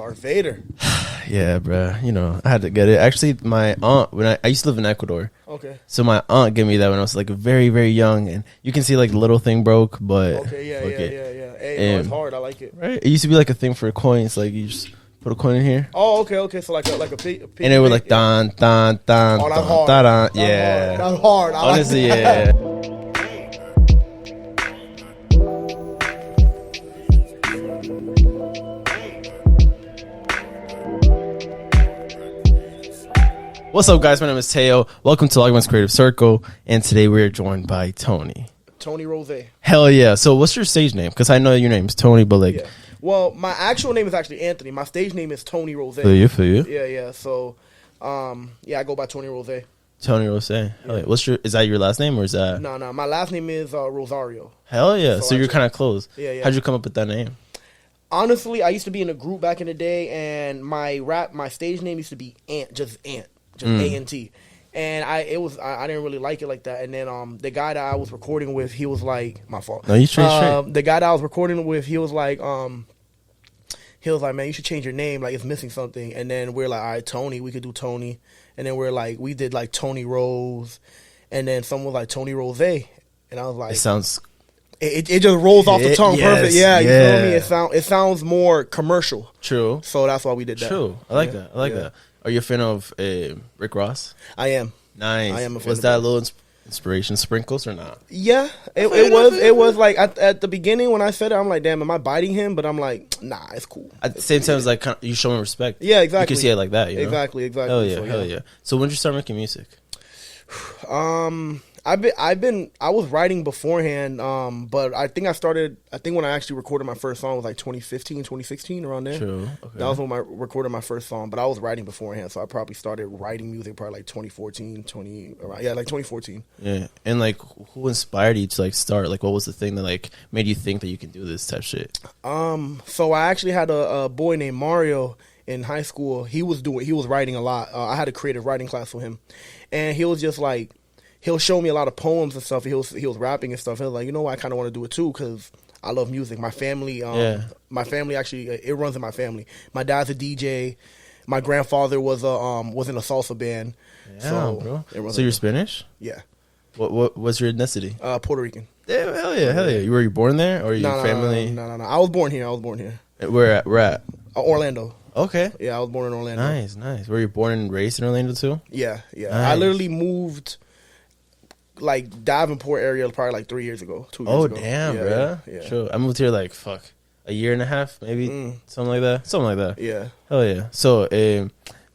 Darth Vader. Yeah, bro. You know, I had to get it. Actually, my aunt, when I used to live in Ecuador. Okay. So my aunt gave me that when I was like very, very young, and you can see like the little thing broke, but Okay, yeah. Hey, no, it's hard. I like it. Right. It used to be like a thing for coins, like you just put a coin in here. Oh, okay. So like a pig. And it would like don. Oh, that's hard. Yeah. That's hard. Honestly, like yeah. What's up, guys? My name is Teyo. Welcome to Logmatt's Creative Circle, and today we are joined by Tony. Tony Rozaye. Hell yeah! So, what's your stage name? Because I know your name's Tony, but like, well, my actual name is actually Anthony. My stage name is Tony Rozaye. For you. Yeah. So, I go by Tony Rozaye. Tony Rozaye. Hell yeah. Is that your last name or is that? No. My last name is Rosario. Hell yeah! So you're kind of close. Yeah. How'd you come up with that name? Honestly, I used to be in a group back in the day, and my stage name used to be Ant, just A-N-T. And I didn't really like it like that. And then the guy that I was recording with, he was like, my fault. No, you straight. The guy that I was recording with, he was like, man, you should change your name. Like, it's missing something. And then we're like, all right, Tony, we could do Tony. And then we did like Tony Rose. And then someone was like Tony Rozaye. And I was like, it sounds. It just rolls off the tongue perfect. Yeah, you feel me? It sounds more commercial. True. So that's why we did that. True. I like that. I like that. Are you a fan of Rick Ross? I am. Nice. I am a fan. Was that a little inspiration sprinkles or not? Yeah, it was like at the beginning when I said it, I'm like, damn, am I biting him? But I'm like, nah, it's cool. At the same time, it's like you showing respect. Yeah, exactly. You can see it like that. You know? Exactly. Hell yeah. So when did you start making music? I was writing beforehand, but I think when I actually recorded my first song was like 2015, 2016, around there. True. Okay. That was when I recorded my first song, but I was writing beforehand, so I probably started writing music probably like 2014. Yeah. And like, who inspired you to like start? Like, what was the thing that like made you think that you can do this type of shit? So I actually had a boy named Mario in high school. He was writing a lot. I had a creative writing class with him, and he was just like, he'll show me a lot of poems and stuff. He was rapping and stuff. He was like, you know what, I kind of want to do it too because I love music. My family, actually, it runs in my family. My dad's a DJ. My grandfather was in a salsa band. Yeah, bro. So you're Spanish? Yeah. What's your ethnicity? Puerto Rican. Damn, hell yeah. Were you born there or your family? No. I was born here. Where at? Orlando. Okay. Yeah, I was born in Orlando. Nice. Were you born and raised in Orlando too? Yeah. Nice. I literally moved like Davenport area probably like 3 years ago, 2 years ago. Oh damn, bro. Yeah. Sure. I moved here like a year and a half, maybe something like that. Yeah. Hell yeah. So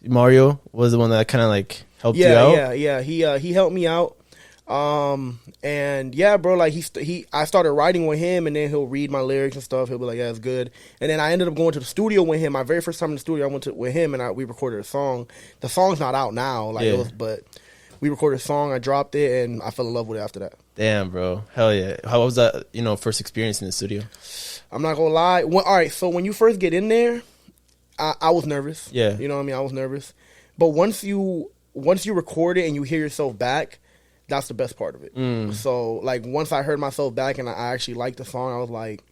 Mario was the one that kind of like helped you out. Yeah. He helped me out. And yeah, bro, like I started writing with him, and then he'll read my lyrics and stuff. He'll be like, yeah, it's good. And then I ended up going to the studio with him. My very first time in the studio, I went with him, and we recorded a song. The song's not out now, but we recorded a song. I dropped it, and I fell in love with it after that. Damn, bro, hell yeah. How was that? First experience in the studio? I'm not gonna lie. All right, so when you first get in there, I was nervous. Yeah, you know what I mean. I was nervous, but once you record it and you hear yourself back, that's the best part of it. So, like, once I heard myself back and I actually liked the song, I was like,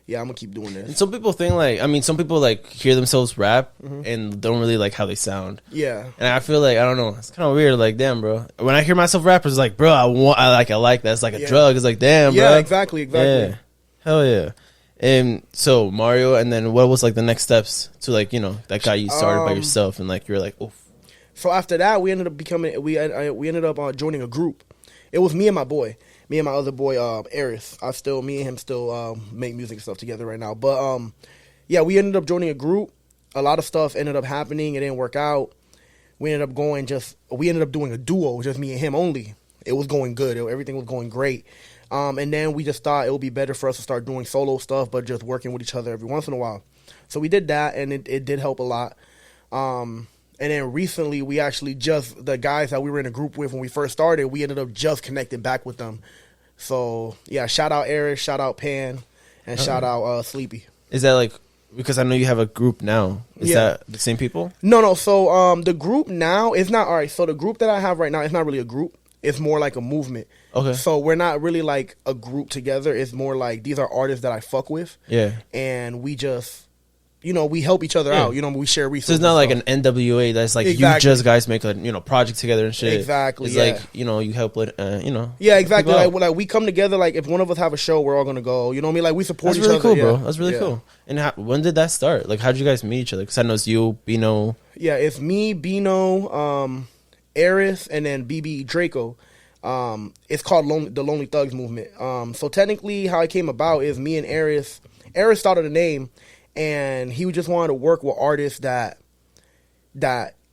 yeah, I'm going to keep doing this. And some people think, some people, hear themselves rap and don't really like how they sound. Yeah. And I feel like, I don't know, it's kind of weird. Like, damn, bro. When I hear myself rap, it's like, bro, I like that. It's like a drug. It's like, damn, bro. Yeah, exactly. Yeah. Hell yeah. And so, Mario, and then what was, the next steps to, that got you started by yourself and, you were like, oof. So after that, we ended up joining a group. It was me and my other boy, Eris. Me and him still make music and stuff together right now. But we ended up joining a group. A lot of stuff ended up happening. It didn't work out. We ended up doing a duo, just me and him only. It was going good. Everything was going great. And then we just thought it would be better for us to start doing solo stuff, but just working with each other every once in a while. So we did that, and it did help a lot. And then recently, we actually the guys that we were in a group with when we first started, we ended up just connecting back with them. So, yeah, shout out Eric, shout out Pan, and shout out Sleepy. Is that because I know you have a group now. Is that the same people? No. So, the group now is not, all right, so the group that I have right now, it's not really a group. It's more like a movement. Okay. So, we're not really like a group together. It's more like these are artists that I fuck with. Yeah. And we just... we help each other out. We share resources. So it's not like an NWA that's like you just guys make a project together and shit. Exactly. It's like you help with Yeah, exactly. Like we come together. Like if one of us have a show, we're all gonna go. You know what I mean? Like we support each other. That's really cool, bro. That's really cool. And when did that start? Like, how did you guys meet each other? Because I know it's you, Bino. Yeah, it's me, Bino, Aris, and then BB Draco. It's called the Lonely Thugs Movement. So technically, how it came about is me and Aris. Aris started the name, and he just wanted to work with artists that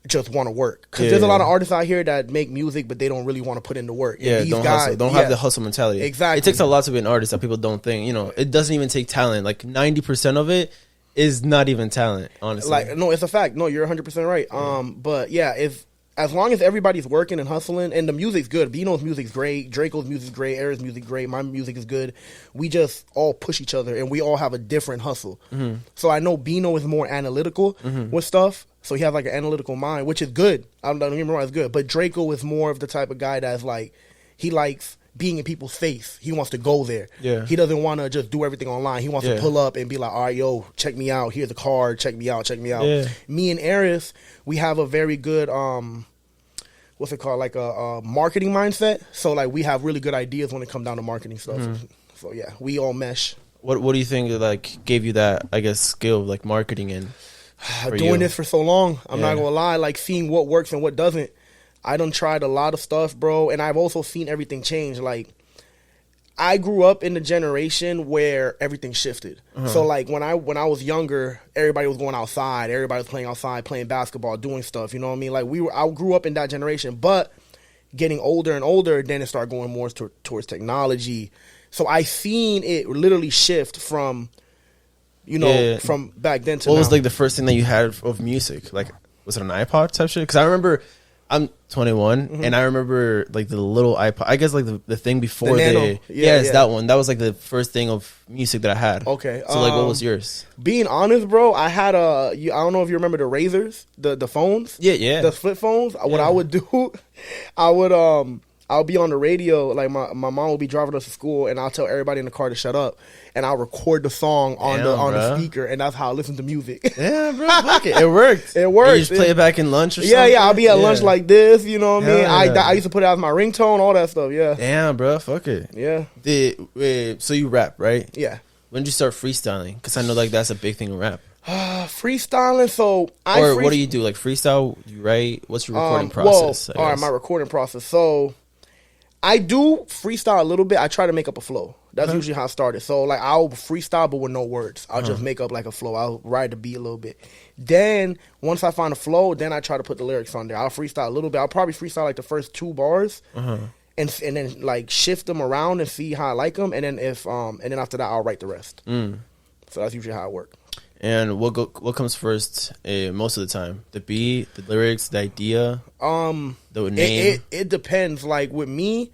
just want to work. Because there's a lot of artists out here that make music, but they don't really want to put in the work. Yeah, these don't have the hustle mentality. Exactly. It takes a lot to be an artist that people don't think. It doesn't even take talent. Like 90% of it is not even talent, honestly. Like, no, it's a fact. No, you're 100% right. But yeah, as long as everybody's working and hustling, and the music's good. Bino's music's great. Draco's music's great. Air's music's great. My music is good. We just all push each other, and we all have a different hustle. Mm-hmm. So I know Bino is more analytical with stuff. So he has like an analytical mind, which is good. Don't get me wrong, it's good. But Draco is more of the type of guy that's like, he likes being in people's face. He wants to go there. Yeah. He doesn't want to just do everything online. He wants to pull up and be like, all right, yo, check me out. Here's a card. Check me out. Yeah. Me and Aris, we have a very good, what's it called? Like a marketing mindset. So like we have really good ideas when it comes down to marketing stuff. Mm-hmm. So yeah, we all mesh. What do you think like gave you that, I guess, skill, like marketing and doing this for so long? I'm not going to lie, like seeing what works and what doesn't. I done tried a lot of stuff, bro, and I've also seen everything change. Like, I grew up in the generation where everything shifted. So, like, when I was younger, everybody was going outside. Everybody was playing outside, playing basketball, doing stuff. You know what I mean? Like, I grew up in that generation. But getting older and older, then it started going more towards technology. So, I seen it literally shift from, from back then to now. What was, like, the first thing that you had of music? Like, was it an iPod type shit? Because I remember... I'm 21, and I remember like the little iPod. I guess like the thing before that one. That was like the first thing of music that I had. Okay, so like, what was yours? Being honest, bro, I had I don't know if you remember the Razors, the phones. Yeah, the flip phones. What I would do, I'll be on the radio. Like my mom would be driving us to school, and I'll tell everybody in the car to shut up, and I'll record the song on the speaker, and that's how I listen to music. Yeah, bro, fuck it. It worked. It worked. You just play it back in lunch or something? Yeah, I'll be at lunch like this. You know what I mean? I used to put it as my ringtone, all that stuff. Yeah. Damn, bro, fuck it. Yeah. So you rap, right? Yeah. When did you start freestyling? Because I know like that's a big thing in rap. Freestyling, so what do you do? Like freestyle? You write? What's your recording process? All right, my recording process. So I do freestyle a little bit. I try to make up a flow. That's usually how I started. So like I'll freestyle but with no words. I'll just make up like a flow. I'll ride the beat a little bit. Then once I find a flow, then I try to put the lyrics on there. I'll freestyle a little bit. I'll probably freestyle like the first 2 bars. And then like shift them around and see how I like them, and then and then after that I'll write the rest. So that's usually how I work. And what comes first most of the time? The beat, the lyrics, the idea, the name. It depends. Like with me,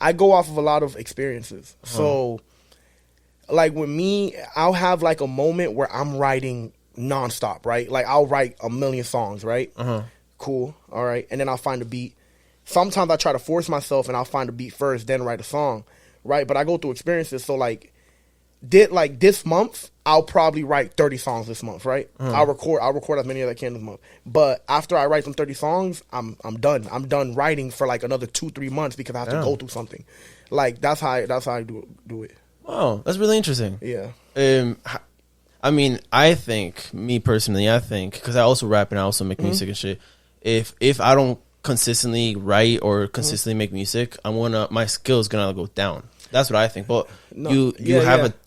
I go off of a lot of experiences. So like with me, I'll have like a moment where I'm writing nonstop, right? Like I'll write a million songs, right? Cool, all right, and then I'll find a beat. Sometimes I try to force myself and I'll find a beat first, then write a song, right? But I go through experiences. So like, this month, I'll probably write 30 songs this month, right? I'll record as many as I can this month. But after I write them 30 songs, I'm done. I'm done writing for like another 2-3 months because I have to go through something. Like that's how I do it. Wow, that's really interesting. Yeah. I mean, I think me personally, because I also rap and I also make music and shit. If I don't consistently write or consistently make music, my skill is gonna go down. That's what I think. But you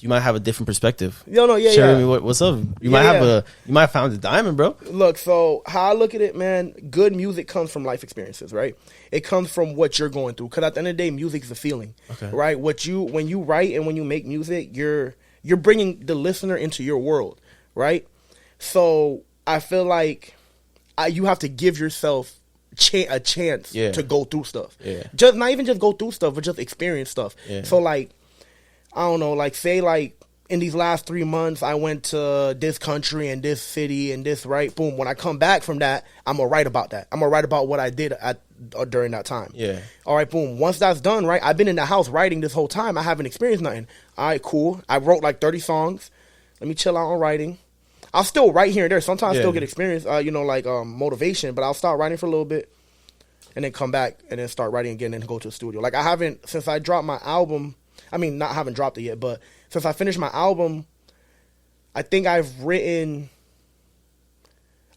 might have a different perspective. Share with me what's up. You might have found a diamond, bro. Look, so how I look at it, man, good music comes from life experiences, right? It comes from what you're going through. Because at the end of the day, music is a feeling, right? When you write and when you make music, you're bringing the listener into your world, right? So I feel like you have to give yourself a chance to go through stuff. Just not even just go through stuff, but just experience stuff. So like, I don't know, like say like in these last 3 months I went to this country and this city and this, right? Boom. When I come back from that, I'm gonna write about that. I'm gonna write about what I did during that time. All right, boom. Once that's done, right? I've been in the house writing this whole time. I haven't experienced nothing. All right, cool. I wrote like 30 songs. Let me chill out on writing. I'll still write here and there. Sometimes I Yeah. still get experience, motivation, but I'll start writing for a little bit and then come back and then start writing again and go to the studio. Like I haven't, since I dropped my album, haven't dropped it yet, but since I finished my album, I think I've written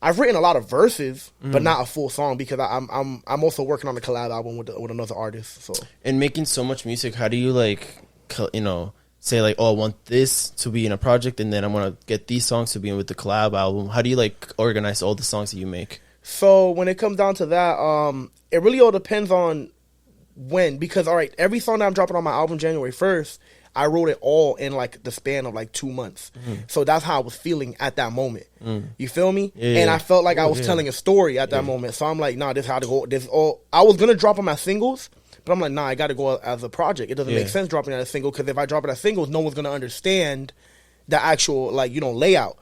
a lot of verses, but not a full song because I'm also working on a collab album with another artist. So, and making so much music, how do you like, say like, oh, I want this to be in a project, and then I want to get these songs to be in with the collab album? How do you like organize all the songs that you make? So when it comes down to that, it really all depends on when. Because all right, every song that I'm dropping on my album January 1st, I wrote it all in like the span of like 2 months. So that's how I was feeling at that moment. You feel me? Yeah, and I felt like I was telling a story at that moment. So I'm like, nah, this how to go. This all. I was gonna drop on my singles, but I'm like, nah, I got to go as a project. It doesn't make sense dropping it as a single because if I drop it as singles, no one's gonna understand the actual layout.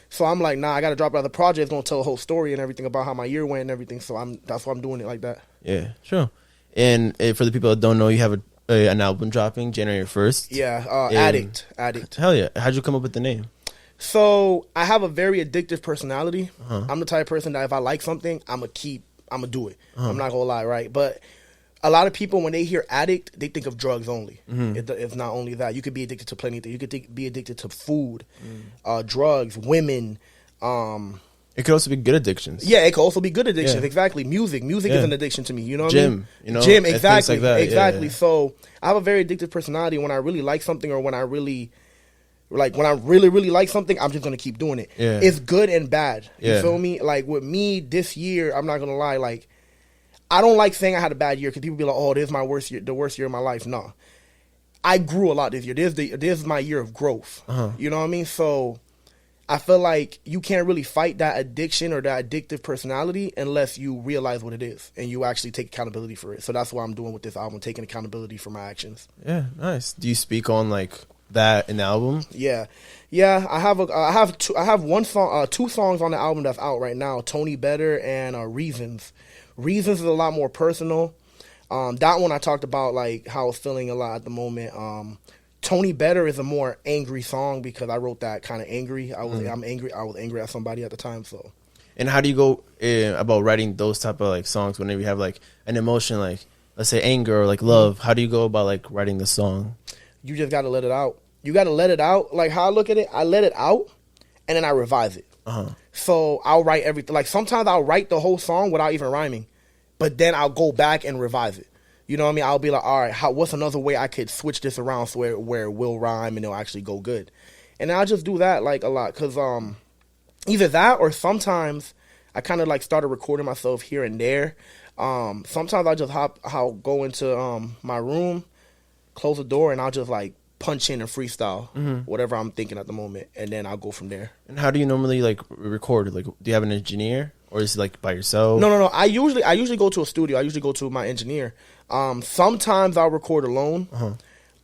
So I'm like, nah, I got to drop it as a project. It's gonna tell a whole story and everything about how my year went and everything. So that's why I'm doing it like that. Yeah, sure. And for the people that don't know, you have an album dropping January 1st. Yeah, Addict. Hell yeah. How'd you come up with the name? So I have a very addictive personality. I'm the type of person that if I like something, I'm gonna do it. I'm not gonna lie, right? But a lot of people, when they hear addict, they think of drugs only. It's not only that. You could be addicted to plenty of things. You could be addicted to food, drugs, women. It could also be good addictions. Yeah, it could also be good addictions. Yeah. Exactly. Music is an addiction to me. You know what Gym, I mean? Gym, exactly. Like that. Exactly. Yeah. So I have a very addictive personality. When I really like something or when I really like something, I'm just going to keep doing it. Yeah. It's good and bad. You Yeah. feel me? Like with me this year, I'm not going to lie. Like I don't like saying I had a bad year because people be like, oh, this is my worst year, the worst year of my life. No. I grew a lot this year. This is my year of growth. You know what I mean? So I feel like you can't really fight that addiction or that addictive personality unless you realize what it is and you actually take accountability for it. So that's what I'm doing with this album, taking accountability for my actions. Yeah, nice. Do you speak on like that in the album? Yeah. I have two songs on the album that's out right now: Tony Better and Reasons. Reasons is a lot more personal. That one I talked about like how I was feeling a lot at the moment. Tony Better is a more angry song because I wrote that kind of angry. I'm angry. I was angry at somebody at the time. So, and how do you go about writing those type of like songs whenever you have like an emotion, like let's say anger or like love? How do you go about like writing the song? You just got to let it out. You got to let it out. Like how I look at it, I let it out and then I revise it. So I'll write everything. Like sometimes I'll write the whole song without even rhyming, but then I'll go back and revise it. You know what I mean? I'll be like, all right, what's another way I could switch this around so where it will rhyme and it'll actually go good? And I'll just do that like a lot because either that or sometimes I kind of like started recording myself here and there. Sometimes I'll go into my room, close the door, and I'll just like punch in and freestyle whatever I'm thinking at the moment, and then I'll go from there. And how do you normally like record? Like, do you have an engineer or is it like by yourself? No. I usually go to a studio. I usually go to my engineer. Sometimes I'll record alone.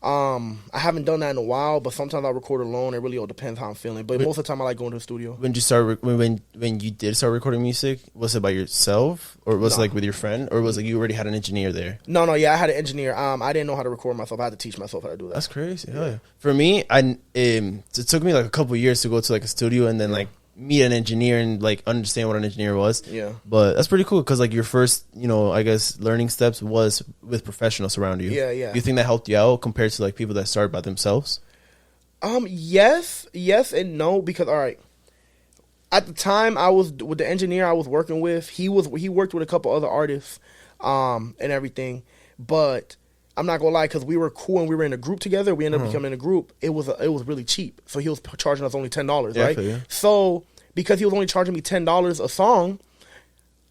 I haven't done that in a while, but sometimes I'll record alone. It really all depends how I'm feeling. But most of the time, I like going to the studio. When you did start recording music, was it by yourself or was it like with your friend, or was it like you already had an engineer there? No. Yeah, I had an engineer. I didn't know how to record myself. I had to teach myself how to do that. That's crazy. Yeah. For me, it took me like a couple of years to go to like a studio and then like meet an engineer and like understand what an engineer was. Yeah. But that's pretty cool because like your first, I guess learning steps was with professionals around you. Yeah. Do you think that helped you out compared to like people that started by themselves? Yes and no, because all right. At the time I was with the engineer I was working with, he worked with a couple other artists and everything, but I'm not gonna lie, because we were cool and we were in a group together. We ended up becoming a group. It was really cheap, so he was charging us only $10, right? Yeah. So because he was only charging me $10 a song,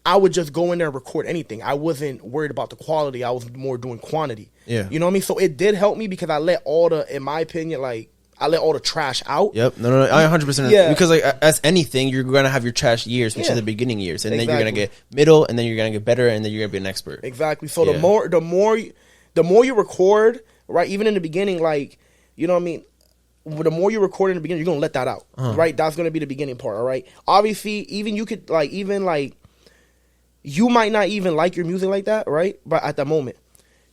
I would just go in there and record anything. I wasn't worried about the quality. I was more doing quantity. Yeah, you know what I mean. So it did help me because I let all the, in my opinion, I let all the trash out. Yep. No. I 100%. Yeah. Because like as anything, you're gonna have your trash years, which is the beginning years, and then you're gonna get middle, and then you're gonna get better, and then you're gonna be an expert. Exactly. So the more you record, right, even in the beginning, like, you know what I mean, the more you record in the beginning, you're going to let that out, right? That's going to be the beginning part, all right? Obviously, even you could, like, you might not even like your music like that, right? But at the moment.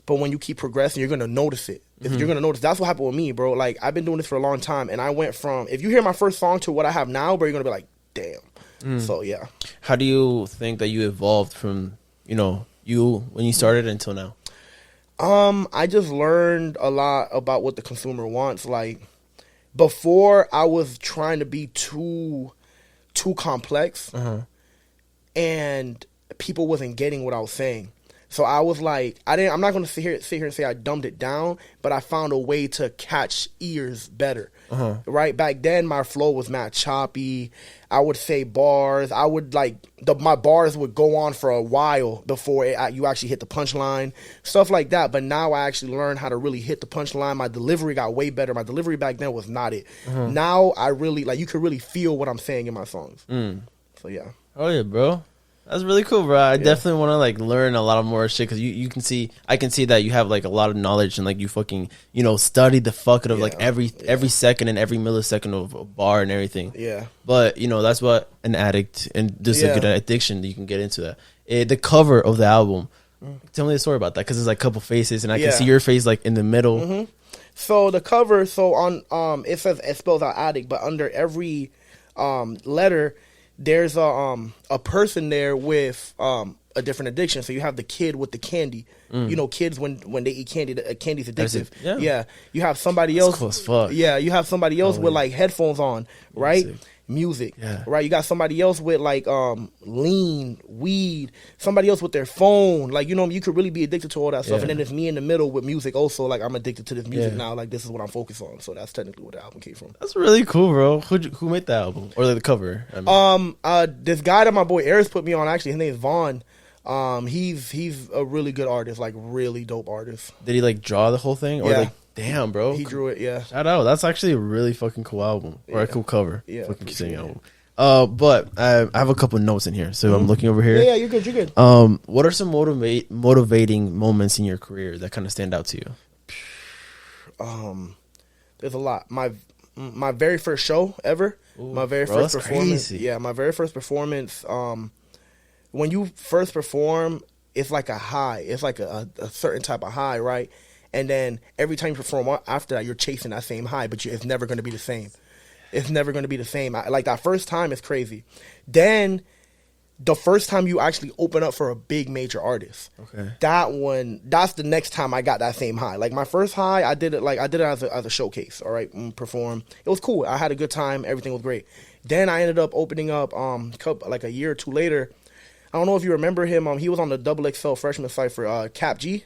But when you keep progressing, you're going to notice it. if you're gonna notice. That's what happened with me, bro. Like, I've been doing this for a long time, and I went from, if you hear my first song to what I have now, bro, you're gonna be like, damn. So yeah. How do you think that you evolved from, you when you started until now? I just learned a lot about what the consumer wants. Like, before, I was trying to be too complex, and people wasn't getting what I was saying. So I was like, I'm not going to sit here and say I dumbed it down, but I found a way to catch ears better. Right? Back then, my flow was mad choppy. I would say bars. I would my bars would go on for a while before you actually hit the punchline, stuff like that. But now I actually learned how to really hit the punchline. My delivery got way better. My delivery back then was not it. Now I really, you can really feel what I'm saying in my songs. So yeah. Oh yeah, bro. That's really cool, bro. I definitely want to learn a lot of more shit, because I can see that you have a lot of knowledge, and you fucking studied the fuck out of every second and every millisecond of a bar and everything. Yeah. But that's what an addict, and just a good addiction, you can get into that. The cover of the album. Tell me the story about that, because there's a couple faces, and I can see your face in the middle. So the cover, on it says, it spells out addict, but under every letter, there's a person there with a different addiction. So you have the kid with the candy. Kids when they eat candy, candy's addictive. Yeah. You have somebody else. That's cool as fuck. Yeah, you have somebody else with headphones on, right? Music. Yeah. Right? You got somebody else with lean, weed, somebody else with their phone. You could really be addicted to all that stuff. And then there's me in the middle with music also. I'm addicted to this music now. This is what I'm focused on. So that's technically where the album came from. That's really cool, bro. Who made the album? Or the cover? This guy that my boy Eris put me on, actually, his name is Vaughn. He's a really good artist, really dope artist. Did he draw the whole thing? Or damn, bro. He drew it, yeah. Shout out. That's actually a really fucking cool album. Or a cool cover. Yeah. Fucking singing album. But I have a couple notes in here. So I'm looking over here. Yeah, you're good, you're good. What are some motivating moments in your career that kind of stand out to you? There's a lot. My very first show ever. My very first performance. Crazy. Yeah, my very first performance. When you first perform, it's like a high. It's like a certain type of high, right? And then every time you perform after that, you're chasing that same high, but it's never going to be the same. It's never going to be the same. That first time is crazy. Then the first time you actually open up for a big major artist, that's the next time I got that same high. My first high, I did it as a showcase. All right, perform. It was cool. I had a good time. Everything was great. Then I ended up opening up a year or two later. I don't know if you remember him. He was on the XXL freshman site for Cap G.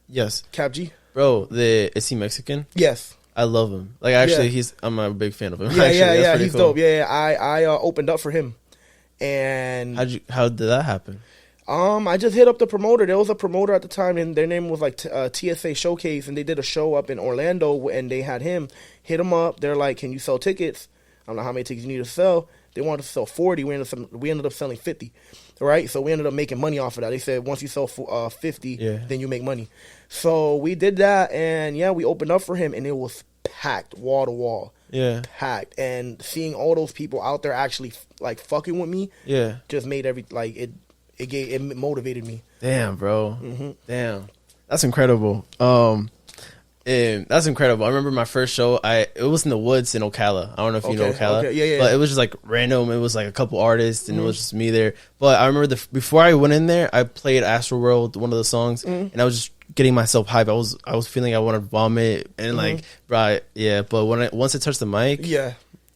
Yes. Cap G. Bro, is he Mexican? Yes. I love him. Actually, I'm a big fan of him. Yeah, he's cool. Dope. Yeah, I opened up for him. And how did that happen? I just hit up the promoter. There was a promoter at the time, and their name was TSA Showcase, and they did a show up in Orlando, and they had him. Hit him up. They're like, "Can you sell tickets?" I don't know how many tickets you need to sell. They wanted to sell 40. We ended up selling 50. Right? So we ended up making money off of that. They said once you sell 50, then you make money. So we did that, and we opened up for him, and it was packed, wall to wall. Yeah. Packed. And seeing all those people out there actually fucking with me, just made it motivated me. Damn, bro. Damn. That's incredible. That's incredible. I remember my first show. It was in the woods in Ocala. I don't know if you know Ocala. Okay. Yeah. But it was just random. It was a couple artists, and it was just me there. But I remember before I went in there, I played Astro World, one of the songs, and I was just getting myself hyped. I was feeling I wanted to vomit, and But once I touched the mic,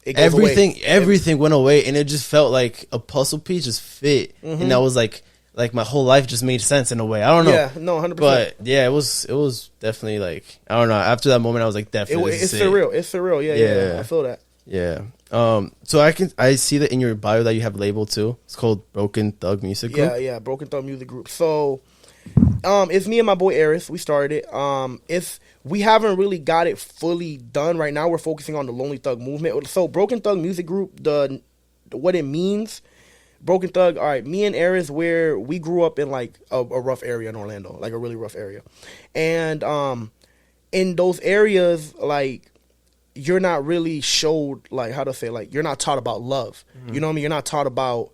everything went away, and it just felt like a puzzle piece just fit, and that was my whole life just made sense in a way. I don't know. Yeah, no, 100%. But it was definitely I don't know. After that moment, I was definitely. It's surreal. It's surreal. Yeah. I feel that. Yeah. So I see that in your bio that you have a label too. It's called Broken Thug Music Group. Yeah. Broken Thug Music Group. So, it's me and my boy Eris. We started it. We haven't really got it fully done right now. We're focusing on the Lonely Thug movement. So, Broken Thug Music Group. What it means. Broken Thug, all right, me and Eris, we grew up in a rough area in Orlando, a really rough area. And in those areas, you're not really showed, you're not taught about love. You know what I mean? You're not taught about,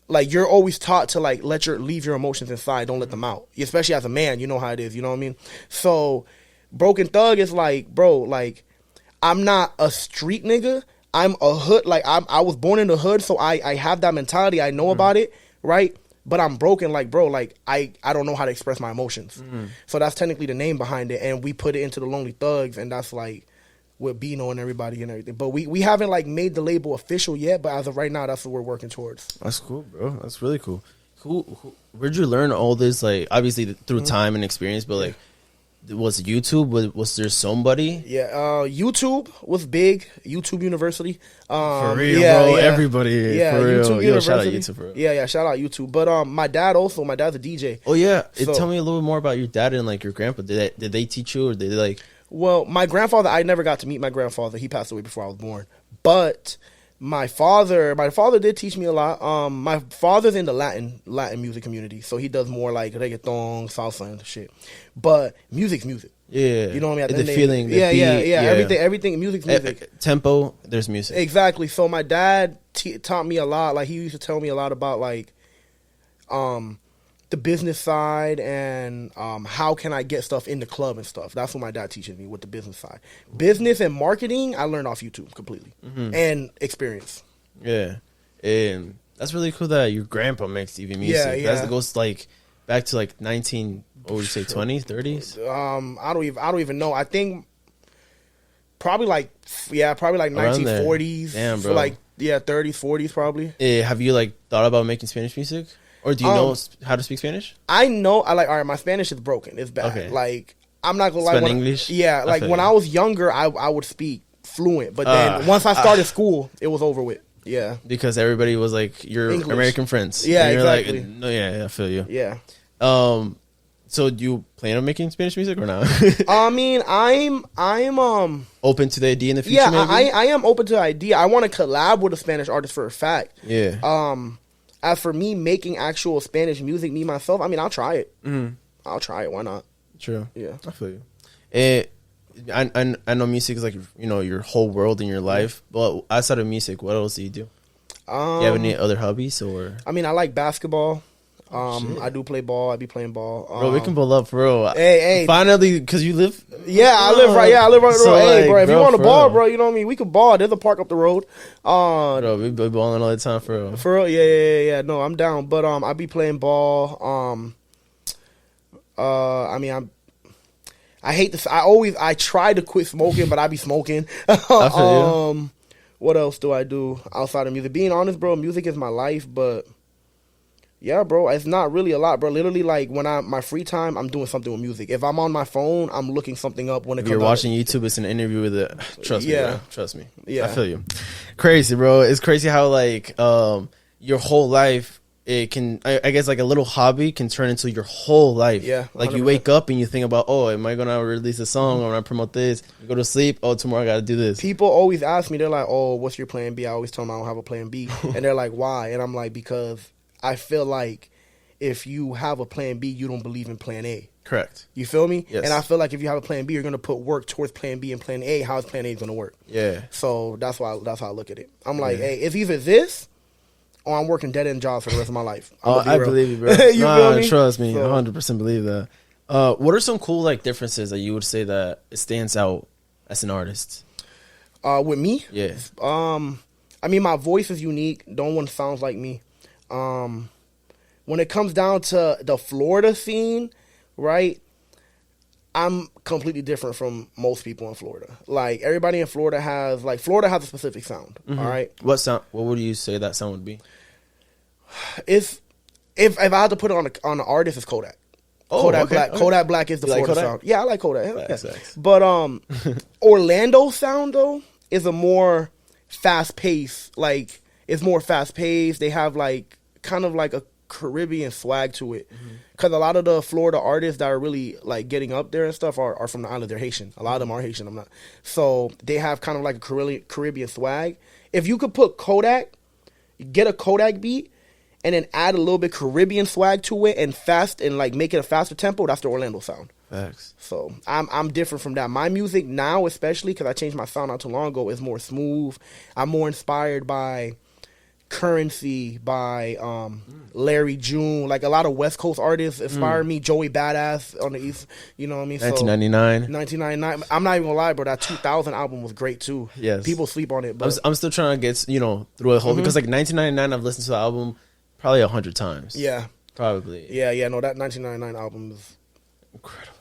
you're always taught to, leave your emotions inside, don't let them out. Especially as a man, you know how it is, you know what I mean? So Broken thug is like, bro, like I'm not a street nigga. I'm a hood. Like I was born in the hood, so I have that mentality. I know about it, right? But I'm broken, like, bro, like, I don't know how to express my emotions. So that's technically the name behind it, and we put it into the Lonely Thugs, and that's, like, with Bino and everybody and everything. But we haven't, like, made the label official yet, but as of right now, that's what we're working towards. That's cool, bro. That's really cool. Where'd you learn all this, like, obviously through time and experience, but, like, was YouTube? Was there somebody? Yeah, YouTube was big. YouTube University. For real, bro. Everybody. Yeah, for real. YouTube Yo, shout out University. YouTube, bro. Yeah, shout out YouTube. But my dad's a DJ. Oh yeah, So- tell me a little more about your dad and like your grandpa. Did they teach you, or did they like? Well, my grandfather, I never got to meet my grandfather. He passed away before I was born. But my father did teach me a lot. My father's in the Latin music community, so he does more like reggaeton, salsa, and shit. But music's music. Yeah, You know what I mean? The feeling, the yeah, beat, yeah. Everything, music's music. Tempo, there's music. Exactly. So my dad taught me a lot. Like he used to tell me a lot about like, the business side and how can I get stuff in the club and stuff. That's what my dad teaches me with the business side. Business and marketing, I learned off YouTube completely and experience. Yeah, and that's really cool that your grandpa makes TV music. Yeah. That goes like back to like 19. What would you say, 20s, 30s? I don't even know. I think probably like 1940s. Damn, bro. For like 30s, 40s probably. Have you like thought about making Spanish music, or do you know how to speak Spanish? I know. All right. My Spanish is broken. It's bad. Okay. Like I'm not gonna lie. Spend English? Yeah. Like when I was younger, I would speak fluent, but then once I started school, it was over with. Yeah. Because everybody was like your English. American friends. Yeah, and you're exactly. Like, no, yeah, I feel you. Yeah. So do you plan on making Spanish music or not? I mean, I'm Open to the idea in the future? yeah, maybe? I am open to the idea. I want to collab with a Spanish artist for a fact. Yeah. As for me making actual Spanish music, me myself, I mean, I'll try it. I'll try it. Why not? True. Yeah. I feel you. I know music is like, you know, your whole world in your life, but outside of music, what else do you do? Do you have any other hobbies or? I mean, I like basketball. I do play ball. I be playing ball. Bro, we can pull up, bro. Hey. Finally, because you live. Yeah, I live right the So, road. Hey, like, bro, if you bro, want to for ball, real. bro, you know what I mean? We could ball. There's a park up the road. Bro, we be balling all the time, for real. For real, yeah. No, I'm down. But I be playing ball. I mean, I hate this. I try to quit smoking, but I be smoking. I feel you. What else do I do outside of music? Being honest, bro, music is my life, but yeah, bro, it's not really a lot, bro. Literally, like when my free time, I'm doing something with music. If I'm on my phone, I'm looking something up when it If comes. you're out. watching YouTube, it's an interview with it. Trust me, Yeah. bro. Trust me. Yeah. I feel you. Crazy, bro. It's crazy how like your whole life, it can, I guess like a little hobby can turn into your whole life. Yeah, Like you 100%. wake up and you think about, oh, am I gonna release a song or am I promote this? You go to sleep, oh, tomorrow I gotta do this. People always ask me, they're like, "Oh, what's your plan B?" I always tell them I don't have a plan B, and they're like, "Why?" And I'm like, "Because I feel like if you have a plan B, you don't believe in plan A." Correct. You feel me? Yes. And I feel like if you have a plan B, you're gonna put work towards plan B and plan A. How is plan A gonna work? Yeah. So that's how I look at it. I'm like, Yeah. hey, it's either this or I'm working dead end jobs for the rest of my life. Oh, I believe you, bro. You feel me? Trust me. So- 100% believe that. What are some cool like differences that you would say that it stands out as an artist? With me, Yeah. I mean, my voice is unique. No one sounds like me. When it comes down to the Florida scene, right? I'm completely different from most people in Florida. Like everybody in Florida has a specific sound. Mm-hmm. All right. What would you say that sound would be? If I had to put it on an artist, it's Kodak. Oh, Kodak okay, Black. okay. Kodak Black is the You like Florida Kodak? sound. Yeah, I like Kodak. Hell yeah. Facts. But Orlando sound though is a more fast paced. Like it's more fast paced. They have like kind of like a Caribbean swag to it. Because a lot of the Florida artists that are really like getting up there and stuff are from the island. They're Haitian. A lot of them are Haitian. I'm not. So they have kind of like a Caribbean swag. If you could put Kodak, get a Kodak beat, and then add a little bit Caribbean swag to it and fast and like make it a faster tempo, that's the Orlando sound. Facts. So I'm different from that. My music now, especially because I changed my sound not too long ago, is more smooth. I'm more inspired by Currency by Larry June. Like a lot of West Coast artists inspire me. Joey Badass on the East, you know what I mean? 1999. 1999. I'm not even gonna lie, bro. That 2000 album was great too. Yes. People sleep on it, but I'm still trying to get through a whole because like 1999, I've listened to the album probably 100 times. yeah, Probably. yeah. No, that 1999 album is Incredible.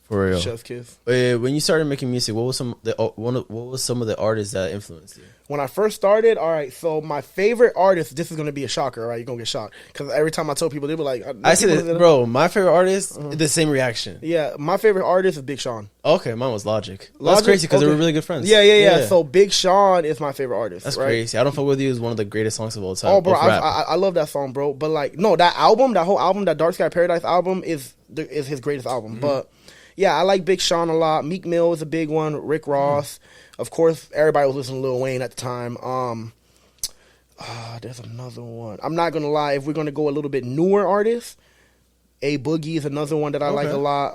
For real. chef's kiss. When you started making music, what was some of the artists that influenced you? When I first started, all right, so my favorite artist, this is going to be a shocker, all right? You're going to get shocked. Because every time I tell people, they be like... I said this, bro, my favorite artist, the same reaction. Yeah, my favorite artist is Big Sean. Okay, mine was Logic. That's crazy because they were really good friends. Yeah. So Big Sean is my favorite artist. That's right? crazy. I Don't Fuck With You is one of the greatest songs of all time. Oh, bro, I love that song, bro. But like, no, that whole album, that Dark Sky Paradise album is his greatest album. But yeah, I like Big Sean a lot. Meek Mill is a big one. Rick Ross. Of course, everybody was listening to Lil Wayne at the time. There's another one. I'm not going to lie. If we're going to go a little bit newer artists, A Boogie is another one that I like a lot.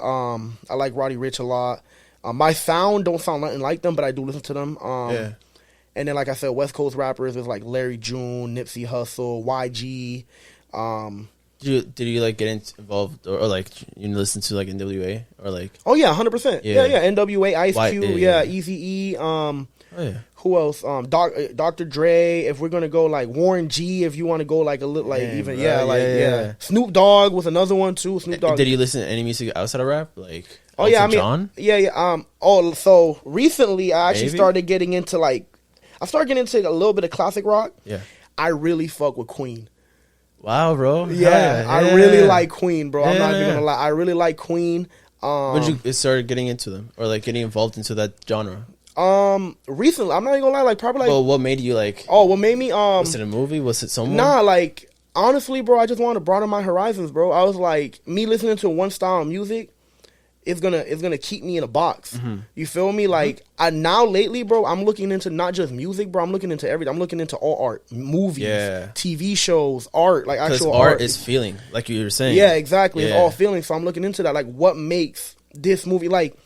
I like Roddy Ricch a lot. My sound don't sound nothing like them, but I do listen to them. Yeah. And then, like I said, West Coast rappers is like Larry June, Nipsey Hussle, YG. Did you like get involved or like you listen to like NWA or like? Oh yeah, 100%. Yeah. NWA, Ice Cube, Eazy-E. Who else? Dr. Dre. If we're gonna go like Warren G, if you want to go like a little like Snoop Dogg was another one too. Snoop Dogg. Did you listen to any music outside of rap? Like John? So recently I actually started getting into a little bit of classic rock. Yeah. I really fuck with Queen. Wow, bro. Yeah, I really like Queen, bro. I'm not even gonna lie. I really like Queen. When you started getting into them or like getting involved into that genre? Recently, I'm not even gonna lie. Like probably like. Well, what made you like? Oh, what made me? Was it a movie? Was it someone? Nah, like honestly, bro. I just want to broaden my horizons, bro. I was like, me listening to one style of music is gonna keep me in a box. Mm-hmm. You feel me? Like I now lately, bro, I'm looking into not just music, bro. I'm looking into everything. I'm looking into all art, movies, TV shows, art, like actual art is feeling, like you were saying. Yeah, exactly. It's all feeling. So I'm looking into that. Like, what makes this movie like?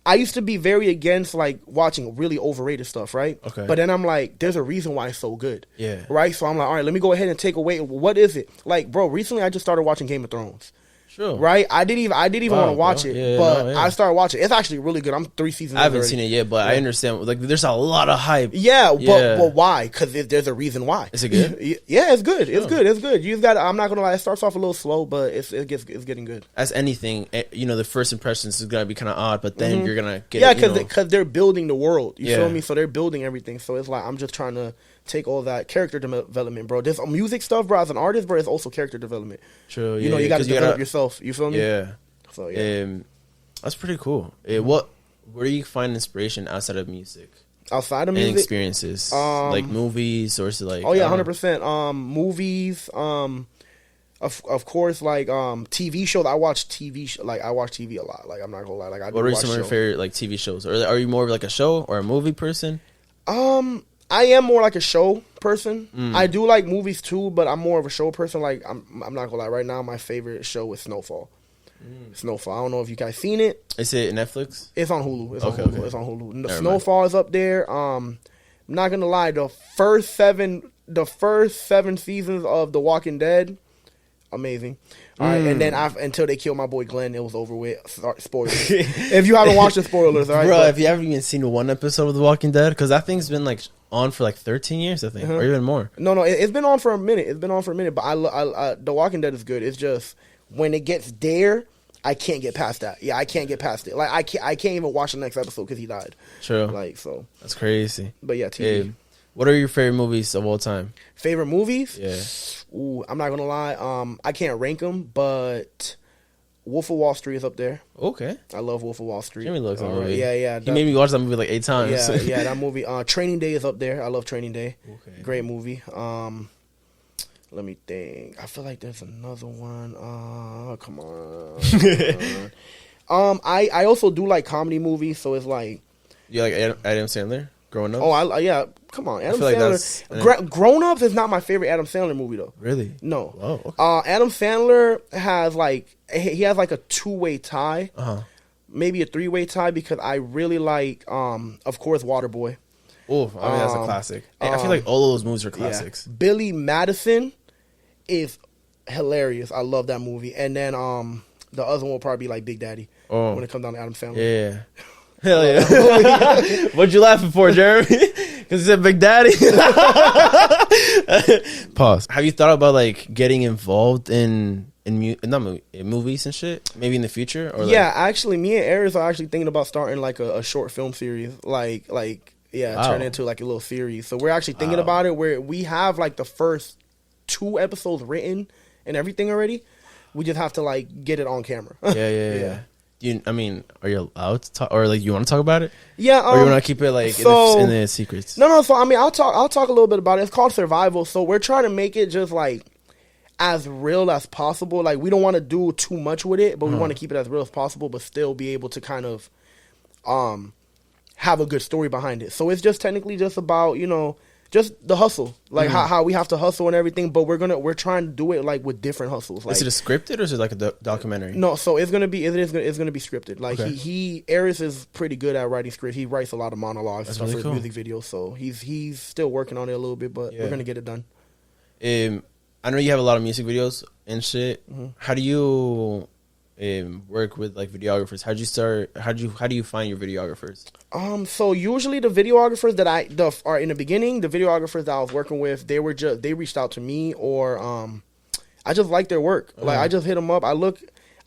I used to be very against like watching really overrated stuff, right? Okay. But then I'm like, there's a reason why it's so good. Yeah. Right? So I'm like, all right, let me go ahead and take away. What is it? Like, bro, recently I just started watching Game of Thrones. Sure. Right? I didn't even want to watch it, but I started watching it. It's actually really good. I'm 3 seasons. I haven't seen it yet, but I understand. Like, there's a lot of hype. Yeah, but why? Because there's a reason why. Is it good? Yeah, it's good. It's good. It's good. You've got. I'm not gonna lie. It starts off a little slow, but it's getting good. As anything, the first impressions is gonna be kind of odd, but then you're gonna get. Yeah, because they're building the world. You feel me? So they're building everything. So it's like I'm just trying to take all that character development, bro. This music stuff, bro, as an artist, bro, is also character development. True. You know, you got to develop yourself. You feel me? Yeah. So yeah, that's pretty cool. Where do you find inspiration outside of music? Outside of music, and experiences, like movies, or like 100%. Movies, of course, like TV shows. I watch TV. I watch TV a lot. Like I'm not gonna lie. Like what are some of your favorite like TV shows? Or are you more of like a show or a movie person? I am more like a show person. I do like movies too, but I'm more of a show person. Like I'm not gonna lie. Right now, my favorite show is Snowfall. Snowfall. I don't know if you guys seen it. Is it Netflix? It's on Hulu. It's on Hulu. Snowfall is up there. I'm not gonna lie. The first seven seasons of The Walking Dead, amazing. All right, and then until they killed my boy Glenn, it was over with. Spoilers. If you haven't watched the spoilers, all right, bro. If you haven't even seen one episode of The Walking Dead, because that thing's been like on for like 13 years, I think, or even more. No, it's been on for a minute. But I The Walking Dead is good. It's just when it gets there, I can't get past that. Yeah, I can't get past it. Like I can't even watch the next episode because he died. True. Like so. That's crazy. But yeah, TV. Hey, what are your favorite movies of all time? Favorite movies? Yeah. Ooh, I'm not gonna lie. I can't rank them, but Wolf of Wall Street is up there. Okay. I love Wolf of Wall Street. Jimmy loves that movie. Yeah. He made me watch that movie like 8 times. Yeah, that movie. Training Day is up there. I love Training Day. Okay. Great movie. Let me think. I feel like there's another one. Come on. I also do like comedy movies, so it's like. You like Adam Sandler growing up? Oh, yeah. Come on, Adam Sandler. Grown Ups is not my favorite Adam Sandler movie though. Really? No. Oh. Okay. Adam Sandler has like a 2-way tie, maybe a 3-way tie because I really like, of course, Waterboy. Oh, I mean, that's a classic. I feel like all of those movies are classics. Yeah. Billy Madison is hilarious. I love that movie. And then the other one will probably be like Big Daddy when it comes down to Adam Sandler. Yeah. Hell yeah. What you laughing for, Jeremy? Because he said Big Daddy. Pause. Have you thought about like getting involved in movies and shit? Maybe in the future? Or yeah, actually, me and Aries are actually thinking about starting like a short film series. Turn into like a little series. So we're actually thinking about it where we have like the first 2 episodes written and everything already. We just have to like get it on camera. Yeah. Are you allowed to talk, or like you want to talk about it? Yeah, or you want to keep it like in the secrets? No. So I mean, I'll talk a little bit about it. It's called Survival. So we're trying to make it just like as real as possible. Like we don't want to do too much with it, but we want to keep it as real as possible, but still be able to kind of have a good story behind it. So it's just technically just about just the hustle, like how we have to hustle and everything. But we're trying to do it like with different hustles. Like, is it a scripted or is it like a documentary? No, so it's gonna be scripted. Like Aris is pretty good at writing scripts. He writes a lot of monologues and stuff for his music videos. So he's still working on it a little bit, but we're gonna get it done. I know you have a lot of music videos and shit. How do you work with like videographers? How do you find your videographers? So usually the videographers that are in the beginning, the videographers that I was working with, they reached out to me, or I just like their work. Like I just hit them up.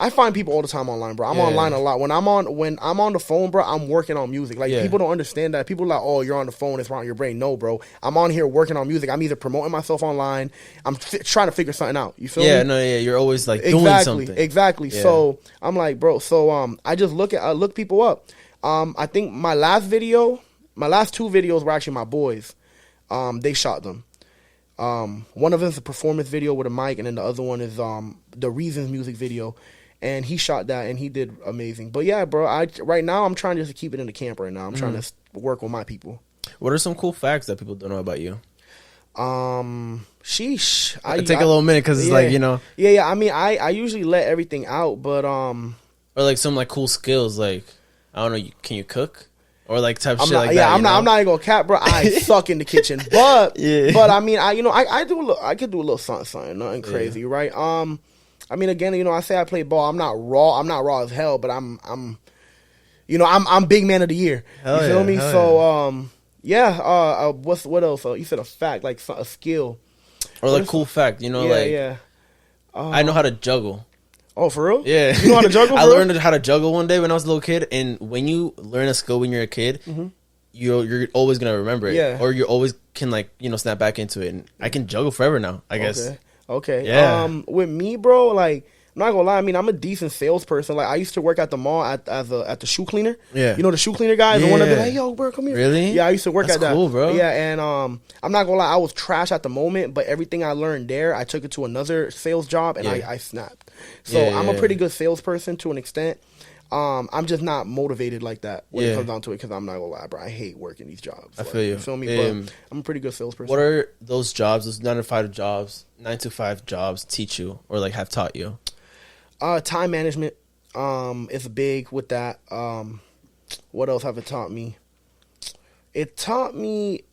I find people all the time online, bro. I'm online a lot. When I'm on the phone, bro, I'm working on music. Like people don't understand that. People are like, oh, you're on the phone, it's around your brain. No, bro. I'm on here working on music. I'm either promoting myself online. I'm trying to figure something out. You feel me? Yeah, you're always like doing something. Exactly. Yeah. So I'm like, bro. So I just look people up. I think my last 2 videos were actually my boys. They shot them. One of them is a performance video with a mic, and then the other one is the Reasons music video. And he shot that, and he did amazing. But yeah, bro, right now I'm trying just to keep it in the camp right now. I'm trying to work with my people. What are some cool facts that people don't know about you? Sheesh. I take a little minute because it's like, Yeah. I mean, I usually let everything out, but or like some like cool skills, like I don't know, can you cook? Or like type shit like that. Yeah, I'm not even gonna cap, bro. I suck in the kitchen, but I mean, I could do a little something, nothing crazy, right? I mean, again, I say I play ball. I'm not raw as hell, but I'm big man of the year. You feel me? So, what else? You said a fact, like a skill, or like cool fact. I know how to juggle. Oh, for real? Yeah. You know how to juggle? I learned how to juggle one day when I was a little kid, and when you learn a skill when you're a kid, you're always gonna remember it. Yeah. Or you always can snap back into it. And I can juggle forever now, I guess. Okay. Yeah. With me, bro, like, I'm not gonna lie. I mean, I'm a decent salesperson. Like, I used to work at the mall at the shoe cleaner. Yeah. The shoe cleaner guy, the one that be like, yo, bro, come here. Really? Yeah, I used to work at that. Cool, bro. Yeah, and I'm not gonna lie. I was trash at the moment, but everything I learned there, I took it to another sales job, and I snapped. So I'm a pretty good salesperson to an extent. I'm just not motivated like that when it comes down to it, because I'm not gonna lie, bro. I hate working these jobs. I feel you. You feel me? But I'm a pretty good salesperson. What are those jobs, those 9 to 5 jobs teach you, or like have taught you? Time management is big with that. What else have it taught me? It taught me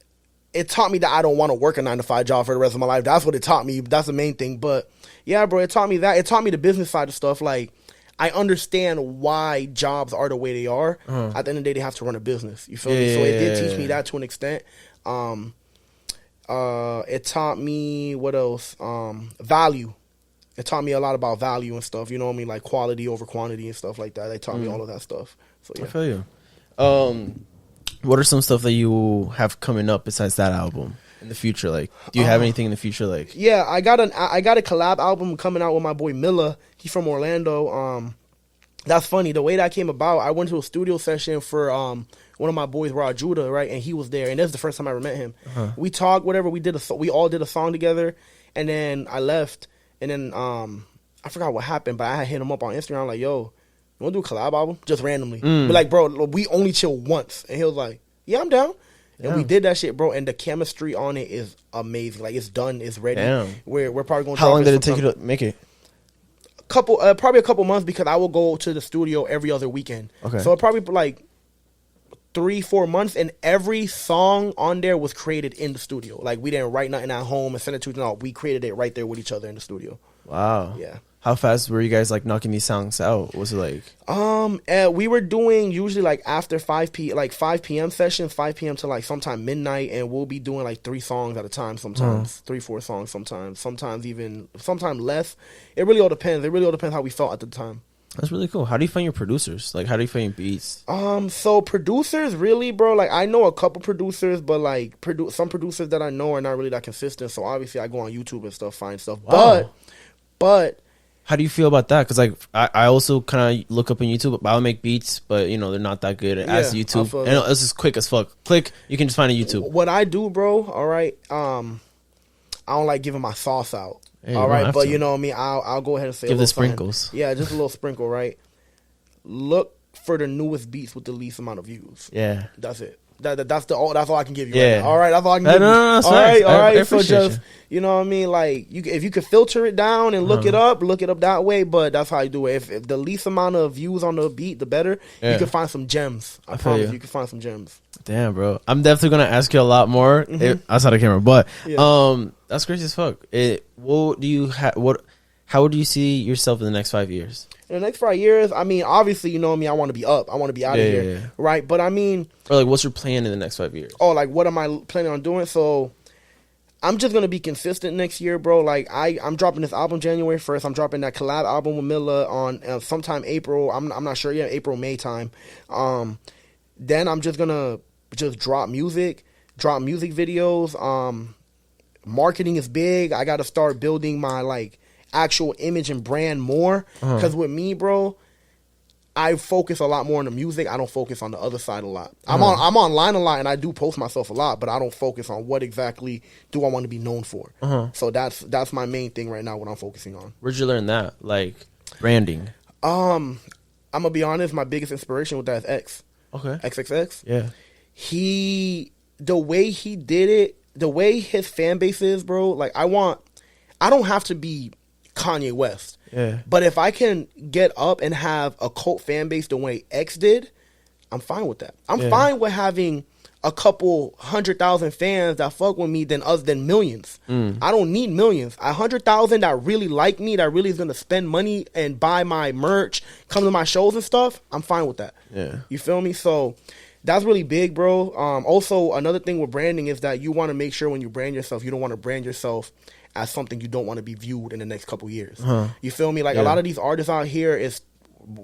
that I don't want to work a 9 to 5 job for the rest of my life. That's what it taught me. That's the main thing. But yeah, bro, it taught me that. It taught me the business side of stuff. Like, I understand why jobs are the way they are. At the end of the day, they have to run a business. You feel me? So it did teach me that to an extent. It taught me, what else? Value. It taught me a lot about value and stuff. You know what I mean? Like quality over quantity and stuff like that. They taught me all of that stuff. So yeah. I feel you. What are some stuff that you have coming up besides that album in the future? Like, do you have anything in the future? Like, yeah, I got a collab album coming out with my boy Milla. He's from Orlando. That's funny. The way that came about, I went to a studio session for one of my boys, Rod Judah, right? And he was there, and this is the first time I ever met him. We talked, whatever. We all did a song together, and then I left, and then I forgot what happened, but I had hit him up on Instagram like, yo, you want to do a collab album? Just randomly. But like, bro, we only chill once. And he was like, yeah, I'm down. And we did that shit, bro, and the chemistry on it is amazing. Like, it's done, it's ready. Damn. We're probably going to How long did it take you to make it? Probably a couple months, because I will go to the studio every other weekend. Okay. So it probably like 3-4 months, and every song on there was created in the studio. Like, we didn't write nothing at home and send it to no. We created it right there with each other in the studio. Wow. Yeah. How fast were you guys like knocking these songs out? What was it like? We were doing usually like after 5 p.m. sessions, 5 p.m. to like sometime midnight, and we'll be doing like 3 songs at a time sometimes, 3-4 songs sometimes less. It really all depends. It really all depends how we felt at the time. That's really cool. How do you find your producers? Like, how do you find your beats? So producers, really, bro, like, I know a couple producers, but like some producers that I know are not really that consistent. So obviously I go on YouTube and stuff, find stuff. Wow. But how do you feel about that? Because like I also kind of look up on YouTube. I'll make beats, but you know they're not that good as YouTube. And it's just quick as fuck. Click, you can just find a YouTube. What I do, bro, all right. I don't like giving my sauce out. Hey, all right, but you know what I mean. I'll go ahead and say give the something. sprinkles. Yeah, just a little sprinkle, right? Look for the newest beats with the least amount of views. Yeah, that's it. That's all I can give you. Yeah. Right now. All right, that's all I can give you. No, all right. I so just you know what I mean. Like if you could filter it down and look it up that way. But that's how you do it. If the least amount of views on the beat, the better. Yeah. You can find some gems. I promise you can find some gems. Damn, bro. I'm definitely gonna ask you a lot more outside the camera. But that's crazy as fuck. What do you how would you see yourself in the next 5 years? In the next 5 years, I mean, obviously, you know what I mean. I want to be up. I want to be out of here, right? But I mean, or like, what's your plan in the next 5 years? Oh, like, what am I planning on doing? So, I'm just gonna be consistent next year, bro. Like, I'm dropping this album January 1st. I'm dropping that collab album with Milla on sometime April. I'm not sure yet. April, May time. Then I'm just gonna drop music videos. Marketing is big. I got to start building my like actual image and brand more, because with me, bro, I focus a lot more on the music. I don't focus on the other side a lot. I'm online a lot, and I do post myself a lot, but I don't focus on what exactly do I want to be known for. So that's my main thing right now, what I'm focusing on. Where'd you learn that, like branding? I'm gonna be honest, my biggest inspiration with that is X. Okay. XXX. Yeah. The way he did it, the way his fan base is, bro, like I don't have to be Kanye West. Yeah. But if I can get up and have a cult fan base the way X did, I'm fine with that. I'm fine with having a couple 100,000 fans that fuck with me than millions. I don't need millions. 100,000 that really like me, that really is gonna spend money and buy my merch, come to my shows and stuff, I'm fine with that. Yeah. You feel me? So that's really big, bro. Also, another thing with branding is that you want to make sure when you brand yourself, you don't want to brand yourself as something you don't want to be viewed in the next couple years. You feel me? Like a lot of these artists out here is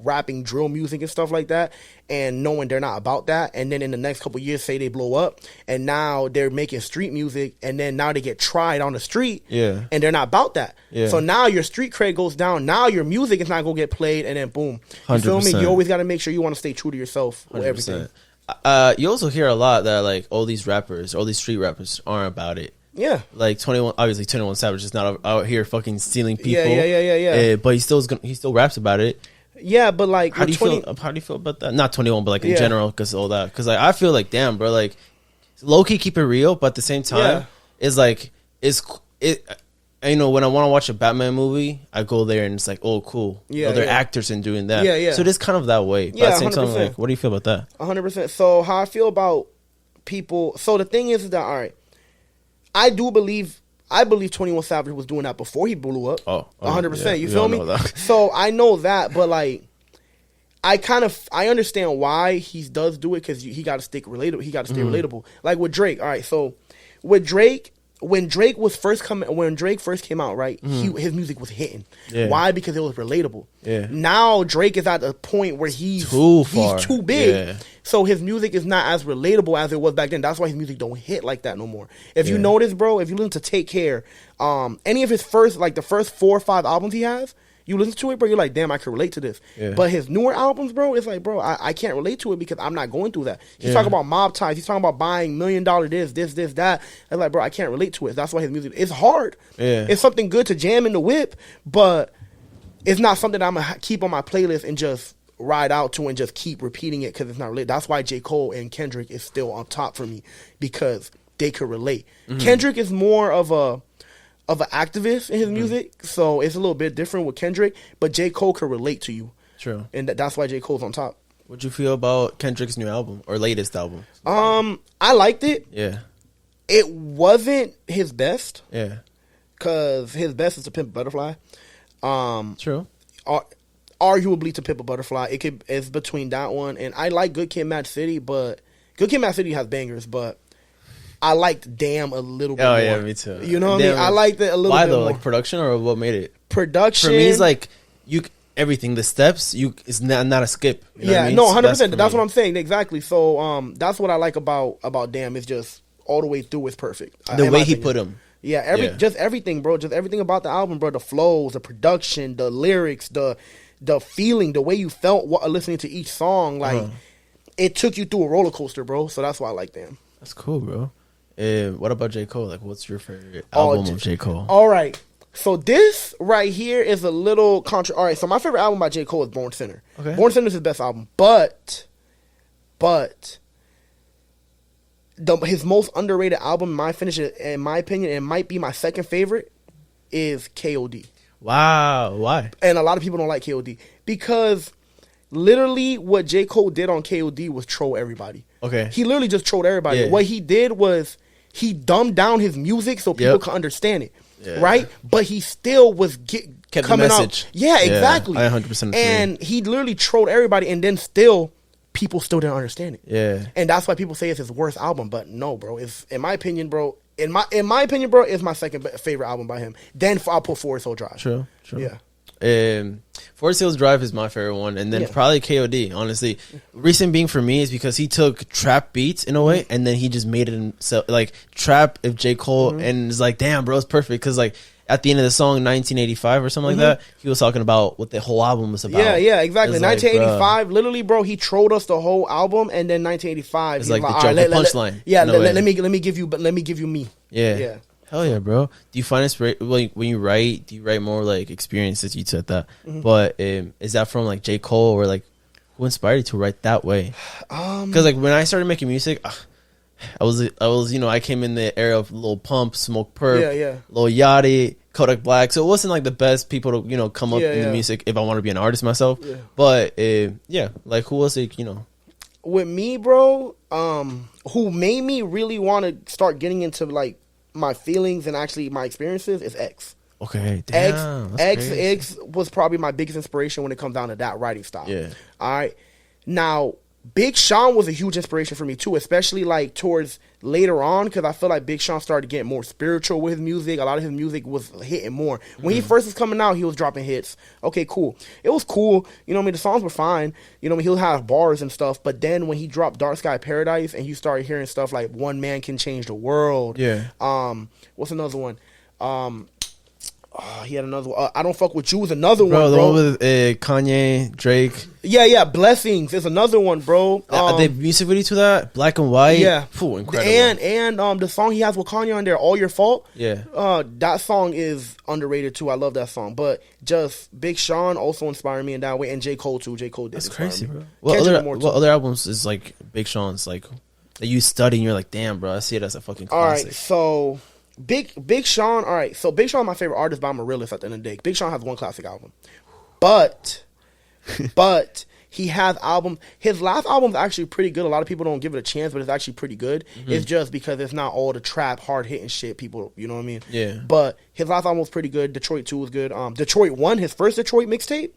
rapping drill music and stuff like that, and knowing they're not about that, and then in the next couple years say they blow up, and now they're making street music, and then now they get tried on the street, and they're not about that. So now your street cred goes down. Now your music is not gonna get played, and then boom. You 100%. feel me? You always got to make sure you want to stay true to yourself with 100%. everything. You also hear a lot that like all these street rappers aren't about it. Yeah, like 21 Savage is not out here fucking stealing people. Yeah. But he still raps about it. Yeah, but like, how do you feel about that? Not 21, but like in general, because all that. Because like I feel like, damn, bro, like low key keep it real, but at the same time, it's like you know, when I want to watch a Batman movie, I go there and it's like, oh, cool. Yeah, they're actors and doing that. Yeah. So it is kind of that way. But at the same time, like, what do you feel about that? 100%. So how I feel about people. So the thing is that, all right, I believe 21 Savage was doing that before he blew up. 100%. Yeah, you feel me? So I know that, but like, I understand why he does do it, because he got to stay relatable. He got to stay relatable. Like with Drake. All right, so with Drake, when Drake first came out, right, his music was hitting. Yeah. Why? Because it was relatable. Yeah. Now Drake is at the point where he's too big. Yeah. So his music is not as relatable as it was back then. That's why his music don't hit like that no more. If you notice, bro, if you listen to Take Care, any of his the first 4 or 5 albums he has, you listen to it, bro, you're like, damn, I can relate to this. Yeah. But his newer albums, bro, it's like, bro, I can't relate to it because I'm not going through that. He's talking about mob ties. He's talking about buying $1 million this, that. It's like, bro, I can't relate to it. That's why his music, it's hard. Yeah. It's something good to jam in the whip, but it's not something that I'm going to keep on my playlist and just ride out to and just keep repeating it because it's not related. That's why J. Cole and Kendrick is still on top for me, because they could relate. Kendrick is more of an activist in his music, so it's a little bit different with Kendrick, but J. Cole could relate to you. True. And that's why J. Cole's on top. What'd you feel about Kendrick's new album or latest album? I liked it. Yeah. It wasn't his best. Yeah. Cause his best is To Pimp a Butterfly. True. Arguably To Pimp a Butterfly. It's between that one and I like Good Kid, Mad City, but Good Kid, Mad City has bangers, but I liked Damn a little bit more. Yeah, me too. You know what I mean? I liked it a little bit bit though? more. Like production or what made it? Production. For me, it's like everything. The steps, it's not a skip. You know what I mean? No, 100%. That's me. what I'm saying. Exactly. So that's what I like about Damn. It's just all the way through is perfect. The way he put them. Yeah, just everything, bro. Just everything about the album, bro. The flows, the production, the lyrics, the feeling, the way you felt listening to each song. Like, it took you through a roller coaster, bro. So that's why I like Damn. That's cool, bro. What about J. Cole? Like, what's your favorite album of J. Cole? All right. So this right here is a little all right, so my favorite album by J. Cole is Born Sinner. Okay. Born Sinner is his best album. But his most underrated album, in my opinion, and might be my second favorite, is KOD. Wow. Why? And a lot of people don't like KOD. Because literally what J. Cole did on KOD was troll everybody. Okay. He literally just trolled everybody. Yeah. What he did was he dumbed down his music so people could understand it. Yeah. Right? But he still was kept coming the message. out. Yeah, exactly. I 100% agree. And he literally trolled everybody, and then people still didn't understand it. Yeah. And that's why people say it's his worst album. But no, bro. In my opinion, bro, it's my second favorite album by him. Then I'll put Forest Hill Drive. True. Yeah. Forest Hills Drive is my favorite one, and then probably KOD. Honestly, reason being for me is because he took trap beats in a way, and then he just made it himself, like trap of J. Cole, and it's like, damn, bro, it's perfect. Because like at the end of the song, 1985 or something like that, he was talking about what the whole album was about. Yeah, exactly. 1985, like, literally, bro, he trolled us the whole album, and then 1985, it's like the punchline. Let me give you me. Yeah. Hell yeah, bro. Do you find inspiration when you write? Do you write more like experiences? You said that, but is that from like J. Cole or like who inspired you to write that way? Because like when I started making music, I was I came in the era of Lil Pump, Smoke Perp, Lil Yachty, Kodak Black, so it wasn't like the best people to come up in the music if I want to be an artist myself. Yeah. But like who was it? With me, bro, who made me really want to start getting into like my feelings and actually my experiences is X. Okay, damn. X was probably my biggest inspiration when it comes down to that writing style. Yeah. All right. Now, Big Sean was a huge inspiration for me too, especially like towards later on, because I feel like Big Sean started getting more spiritual with his music. A lot of his music was hitting more. When he first was coming out, he was dropping hits. Okay, cool. It was cool. You know what I mean? The songs were fine. You know what I mean? He'll have bars and stuff. But then when he dropped Dark Sky Paradise and you started hearing stuff like One Man Can Change the World. Yeah. What's another one? He had another one. I Don't Fuck With You was another one, bro. The one with Kanye, Drake. Yeah. Blessings is another one, bro. The music video to that, Black and White. Yeah. Phew, incredible. And the song he has with Kanye on there, All Your Fault. Yeah. That song is underrated too. I love that song. But just Big Sean also inspired me in that way, and J. Cole too. J. Cole did. That's crazy, me. bro. What other albums is like Big Sean's like that you study and you're like, damn, bro, I see it as a fucking classic. All right, so Big Sean. All right, so Big Sean, my favorite artist, but I'm a realist at the end of the day. Big Sean has one classic album, but he has albums. His last album is actually pretty good. A lot of people don't give it a chance, but it's actually pretty good. It's just because it's not all the trap, hard hitting shit. People, you know what I mean? Yeah. But his last album was pretty good. Detroit 2 was good. Detroit 1, his first Detroit mixtape,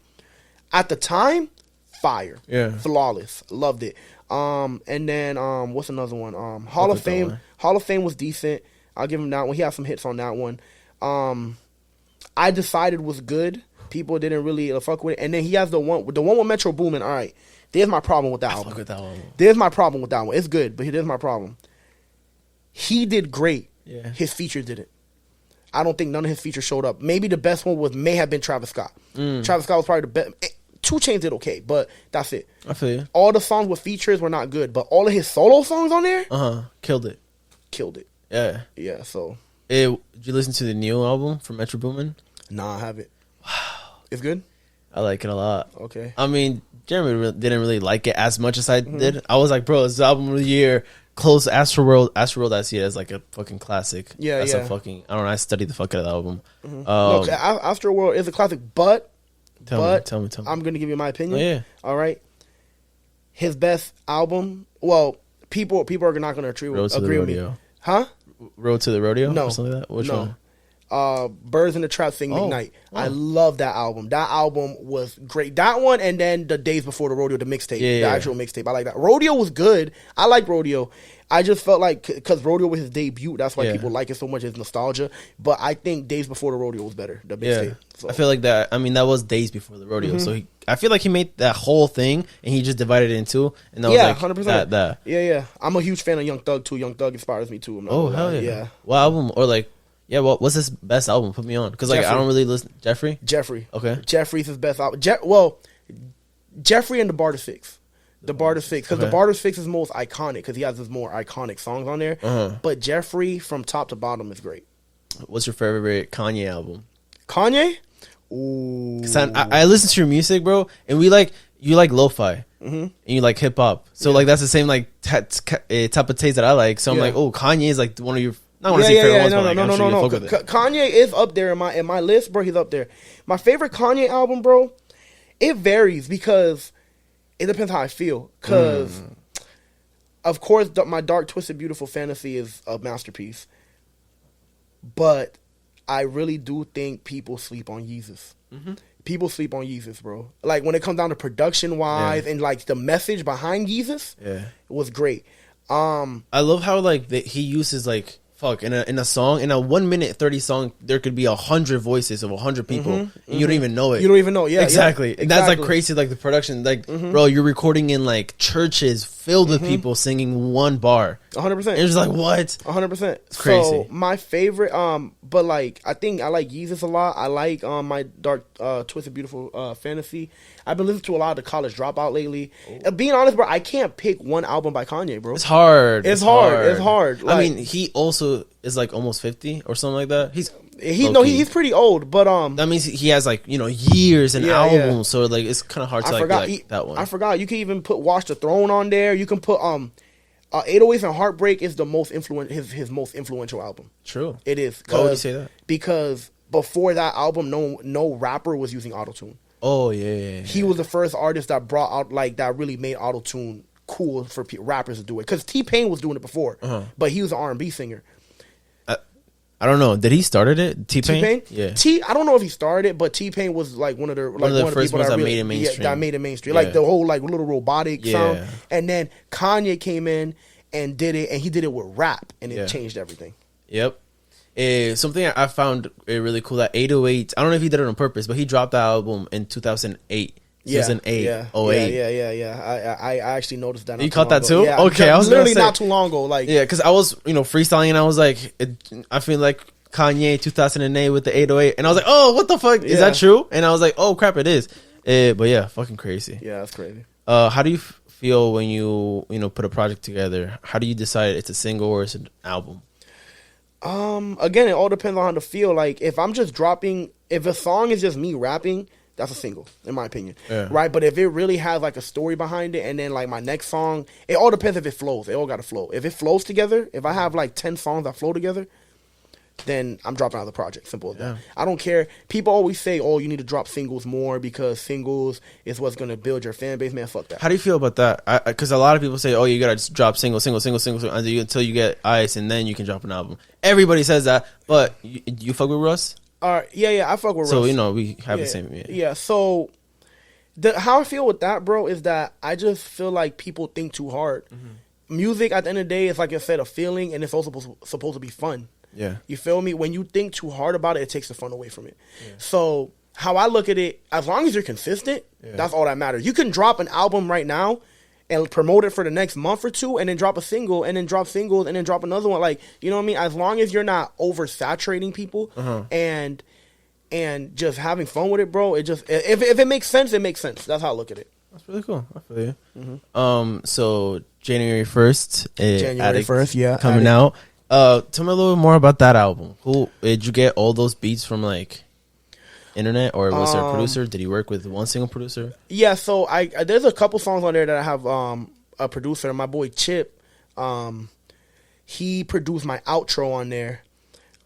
at the time, fire. Yeah. Flawless. Loved it. And then what's another one? Hall of Fame. Hall of Fame was decent. I'll give him that one. He had some hits on that one. I Decided was good. People didn't really fuck with it. And then he has the one with Metro Boomin. All right, there's my problem with that album. Fuck with that one. There's my problem with that one. It's good, but here's my problem. He did great. Yeah. His features didn't. I don't think none of his features showed up. Maybe the best one may have been Travis Scott. Travis Scott was probably the best. 2 Chainz did okay, but that's it. I feel you. All the songs with features were not good, but all of his solo songs on there, killed it. Yeah. So, did you listen to the new album from Metro Boomin? Nah, I haven't. Wow, it's good. I like it a lot. Okay. I mean, Jeremy didn't really like it as much as I did. I was like, bro, it's the album of the year. Close Astroworld. Astroworld, I see it as like a fucking classic. Yeah, That's yeah. a fucking. I don't know. I studied the fuck out of the album. Look, Astroworld is a classic, but Tell me. I'm gonna give you my opinion. Oh, yeah. All right. His best album. Well, people are not going to agree with me. Huh? Road to the Rodeo? No. Or something like that? Which one? Birds in the Trap Sing McKnight. Oh. I love that album. That album was great. That one, and then the Days Before the Rodeo, the mixtape, the actual mixtape. I like that. Rodeo was good. I like Rodeo. I just felt like because Rodeo was his debut, that's why people like it so much. It's nostalgia. But I think Days Before the Rodeo was better. The mixtape. So. I feel like that. I mean, that was Days Before the Rodeo. So I feel like he made that whole thing and he just divided it in two. And that was like 100%. That. Yeah. I'm a huge fan of Young Thug too. Young Thug inspires me too. Oh hell yeah. What album or like? Yeah, what's his best album? Put me on because like I don't really listen. Jeffrey. Okay. Jeffrey's his best album. Jeffrey and the Barter Six. The Barter Six, because the Barter Six is most iconic because he has his more iconic songs on there. But Jeffrey from top to bottom is great. What's your favorite Kanye album? Kanye? Ooh. I listen to your music, bro, and you like lo-fi and you like hip hop. So like that's the same like type of taste that I like. So I'm like, oh, Kanye is like one of your. I want to say favorite ones, but like, no. Kanye is up there in my list, bro. He's up there. My favorite Kanye album, bro. It varies because it depends how I feel. Because of course, my Dark Twisted Beautiful Fantasy is a masterpiece, but I really do think people sleep on Yeezus. People sleep on Yeezus, bro. Like when it comes down to production wise and like the message behind Yeezus, it was great. I love how like he uses like in a song, in a 1 minute 30 song, there could be 100 voices of 100 people, and you don't even know it. You don't even know, exactly. And that's like crazy, like the production, like bro, you're recording in like churches filled with people singing one bar, 100%. And it's like what, 100%. It's crazy. So my favorite, but like I think I like Yeezus a lot. I like my Dark Twisted Beautiful Fantasy. I've been listening to a lot of the College Dropout lately. Being honest, bro, I can't pick one album by Kanye, bro. It's hard. It's hard. Like, I mean, he also is like almost 50 or something like that. He's pretty old, but that means he has like years and albums. So like it's kind of hard to like that one. I forgot. You can even put Watch the Throne on there. You can put 808s and Heartbreak is the most his most influential album. True, it is. Why would you say that? Because before that album, no rapper was using autotune. Oh yeah. He was the first artist that brought out like that really made autotune cool for rappers to do it. Because T-Pain was doing it before, but he was an R&B singer. I don't know. Did he started it? T-Pain? Yeah. I don't know if he started it, but T-Pain was like one of the first ones that made it mainstream. That made it mainstream. Like the whole like little robotic sound. And then Kanye came in and did it, and he did it with rap, and it changed everything. Yep. Something I found really cool, that 808, I don't know if he did it on purpose, but he dropped that album in 2008. 2008, 08. Yeah. I actually noticed that. You caught that too? Yeah, okay, I was literally not too long ago. Like, yeah, because I was freestyling, and I was like, I feel like Kanye 2008 with the 808, and I was like, oh, what the fuck, is that true? And I was like, oh crap, it is. But yeah, fucking crazy. Yeah, that's crazy. How do you feel when you put a project together? How do you decide it's a single or it's an album? Again, it all depends on how to feel. Like, if I'm just dropping, if a song is just me rapping, that's a single, in my opinion. Yeah. Right? But if it really has like a story behind it, and then like my next song, it all depends if it flows. It all got to flow. If it flows together, if I have like 10 songs that flow together, then I'm dropping out of the project. Simple as that. I don't care. People always say, oh, you need to drop singles more because singles is what's going to build your fan base. Man, fuck that. How do you feel about that? Because a lot of people say, oh, you got to just drop single until you get ice, and then you can drop an album. Everybody says that, but you fuck with Russ? Yeah, I fuck with Russ. So, we have the same. Yeah, so how I feel with that, bro, is that I just feel like people think too hard. Music, at the end of the day, is like I said, a feeling, and it's also supposed to be fun. Yeah. You feel me? When you think too hard about it, it takes the fun away from it. Yeah. So how I look at it, as long as you're consistent, that's all that matters. You can drop an album right now and promote it for the next month or two, and then drop a single, and then drop singles, and then drop another one. Like, you know what I mean? As long as you're not oversaturating people and just having fun with it, bro, it just, if it makes sense, it makes sense. That's how I look at it. That's really cool. I feel you. So January 1st, coming out. Tell me a little bit more about that album. Who did you get all those beats from, like internet, or was there a producer? Did he work with one single producer? Yeah, so there's a couple songs on there that I have a producer, my boy Chip. He produced my outro on there.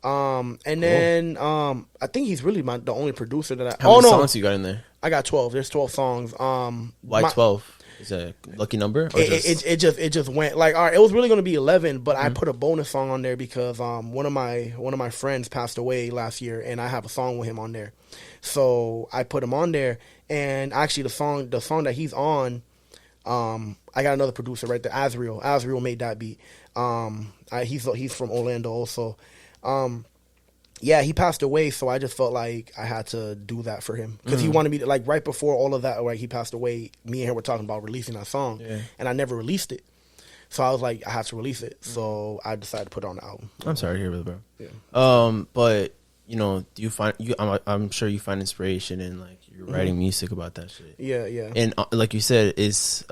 And then I think he's really the only producer that How many songs you got in there? I got 12. There's 12 songs. Why 12? Is that a lucky number? Or It just went like, all right, it was really gonna be 11, but I put a bonus song on there because one of my friends passed away last year, and I have a song with him on there, so I put him on there. And actually, the song that he's on, I got another producer right there, Azriel. Azriel made that beat. He's from Orlando also. Yeah, he passed away, so I just felt like I had to do that for him because he wanted me to, like, right before all of that, like, he passed away. Me and him were talking about releasing that song, and I never released it. So I was like, I have to release it. So I decided to put it on the album. I'm sorry to hear it, bro. Yeah. But you know, do you find I'm sure you find inspiration in like you're writing music about that shit. Yeah, yeah. And like you said, it's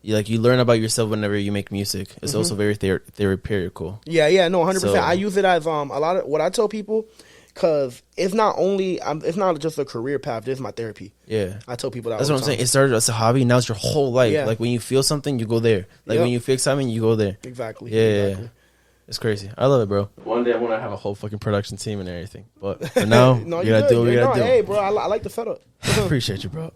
you learn about yourself whenever you make music. It's also very therapeutical. Yeah, no, 100%. I use it as a lot of what I tell people, because it's not just a career path. This is my therapy. Yeah, I tell people that. That's what I'm saying. It started as a hobby. Now it's your whole life. Yeah. Like when you feel something, you go there. Like when you feel excitement, you go there. Exactly. Yeah. It's crazy. I love it, bro. One day I want to have a whole fucking production team and everything. But for now, no, you gotta do what you gotta do. Hey, bro, I like the setup. Appreciate you, bro.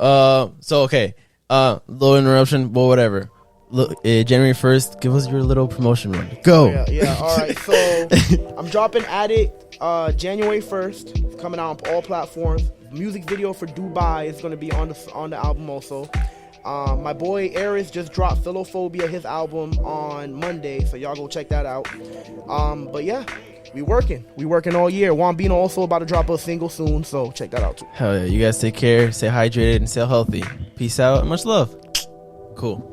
So okay. Little interruption, but whatever. Look, January 1st, give us your little promotion run. Go. Yeah. All right. So I'm dropping Addict January 1st. It's coming out on all platforms. Music video for Dubai is going to be on the album also. My boy Eris just dropped Philophobia, his album, on Monday, so y'all go check that out. But yeah, we working all year. Wambino also about to drop a single soon, so check that out too. Hell yeah, you guys take care, stay hydrated, and stay healthy. Peace out, and much love. Cool.